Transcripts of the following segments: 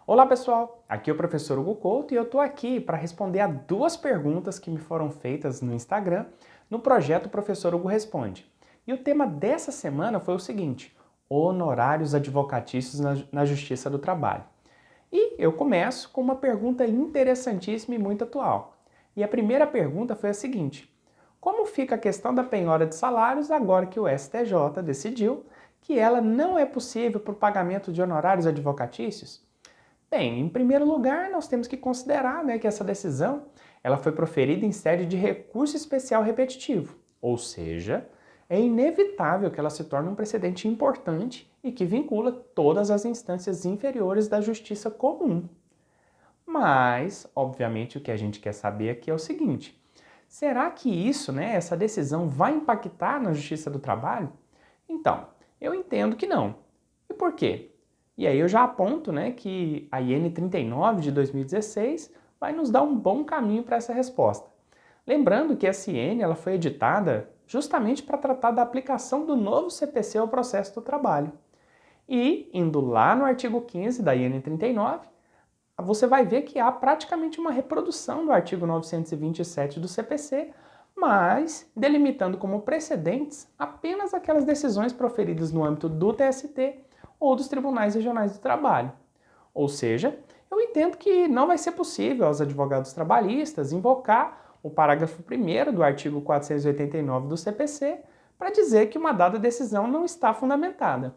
Olá pessoal, aqui é o professor Hugo Couto e eu estou aqui para responder a duas perguntas que me foram feitas no Instagram no projeto Professor Hugo Responde. E o tema dessa semana foi o seguinte: honorários advocatícios na Justiça do Trabalho. E eu começo com uma pergunta interessantíssima e muito atual. E a primeira pergunta foi a seguinte: como fica a questão da penhora de salários agora que o STJ decidiu que ela não é possível para o pagamento de honorários advocatícios? Bem, em primeiro lugar, nós temos que considerar, que essa decisão ela foi proferida em sede de recurso especial repetitivo, ou seja, é inevitável que ela se torne um precedente importante e que vincula todas as instâncias inferiores da justiça comum. Mas, obviamente, o que a gente quer saber aqui é o seguinte: será que isso, essa decisão vai impactar na Justiça do Trabalho? Então, eu entendo que não. E por quê? E aí eu já aponto, que a IN 39 de 2016 vai nos dar um bom caminho para essa resposta. Lembrando que essa IN ela foi editada justamente para tratar da aplicação do novo CPC ao processo do trabalho. E, indo lá no artigo 15 da IN 39, você vai ver que há praticamente uma reprodução do artigo 927 do CPC, mas delimitando como precedentes apenas aquelas decisões proferidas no âmbito do TST ou dos Tribunais Regionais do Trabalho. Ou seja, eu entendo que não vai ser possível aos advogados trabalhistas invocar o parágrafo 1º do artigo 489 do CPC para dizer que uma dada decisão não está fundamentada.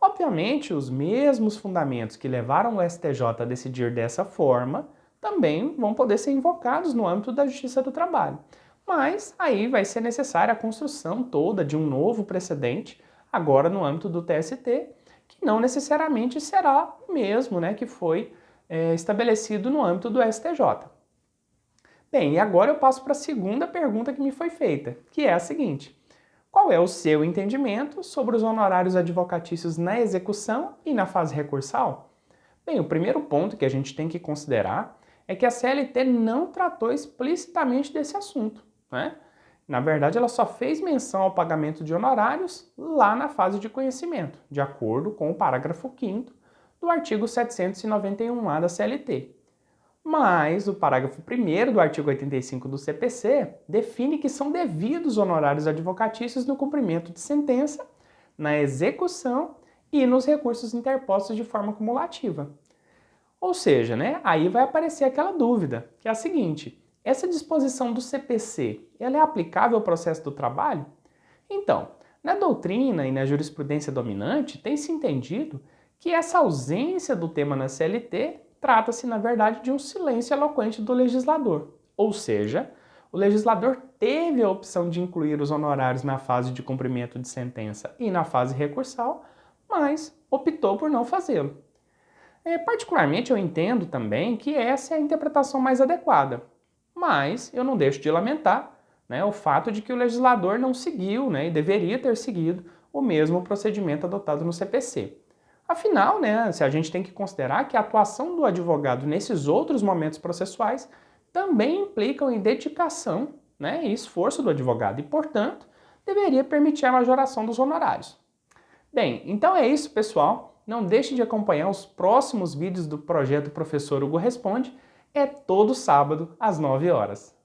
Obviamente, os mesmos fundamentos que levaram o STJ a decidir dessa forma também vão poder ser invocados no âmbito da Justiça do Trabalho. Mas aí vai ser necessária a construção toda de um novo precedente, agora no âmbito do TST, que não necessariamente será o mesmo que foi estabelecido no âmbito do STJ. Bem, e agora eu passo para a segunda pergunta que me foi feita, que é a seguinte: qual é o seu entendimento sobre os honorários advocatícios na execução e na fase recursal? Bem, o primeiro ponto que a gente tem que considerar é que a CLT não tratou explicitamente desse assunto, Na verdade, ela só fez menção ao pagamento de honorários lá na fase de conhecimento, de acordo com o parágrafo 5º do artigo 791-A da CLT. Mas o parágrafo 1º do artigo 85 do CPC define que são devidos honorários advocatícios no cumprimento de sentença, na execução e nos recursos interpostos de forma cumulativa. Ou seja, aí vai aparecer aquela dúvida, que é a seguinte: essa disposição do CPC, ela é aplicável ao processo do trabalho? Então, na doutrina e na jurisprudência dominante, tem-se entendido que essa ausência do tema na CLT trata-se, na verdade, de um silêncio eloquente do legislador. Ou seja, o legislador teve a opção de incluir os honorários na fase de cumprimento de sentença e na fase recursal, mas optou por não fazê-lo. Particularmente, eu entendo também que essa é a interpretação mais adequada, mas eu não deixo de lamentar o fato de que o legislador não seguiu e deveria ter seguido o mesmo procedimento adotado no CPC. Afinal, se a gente tem que considerar que a atuação do advogado nesses outros momentos processuais também implicam em dedicação e esforço do advogado e, portanto, deveria permitir a majoração dos honorários. Bem, então é isso, pessoal. Não deixe de acompanhar os próximos vídeos do projeto Professor Hugo Responde. É todo sábado, às 9 horas.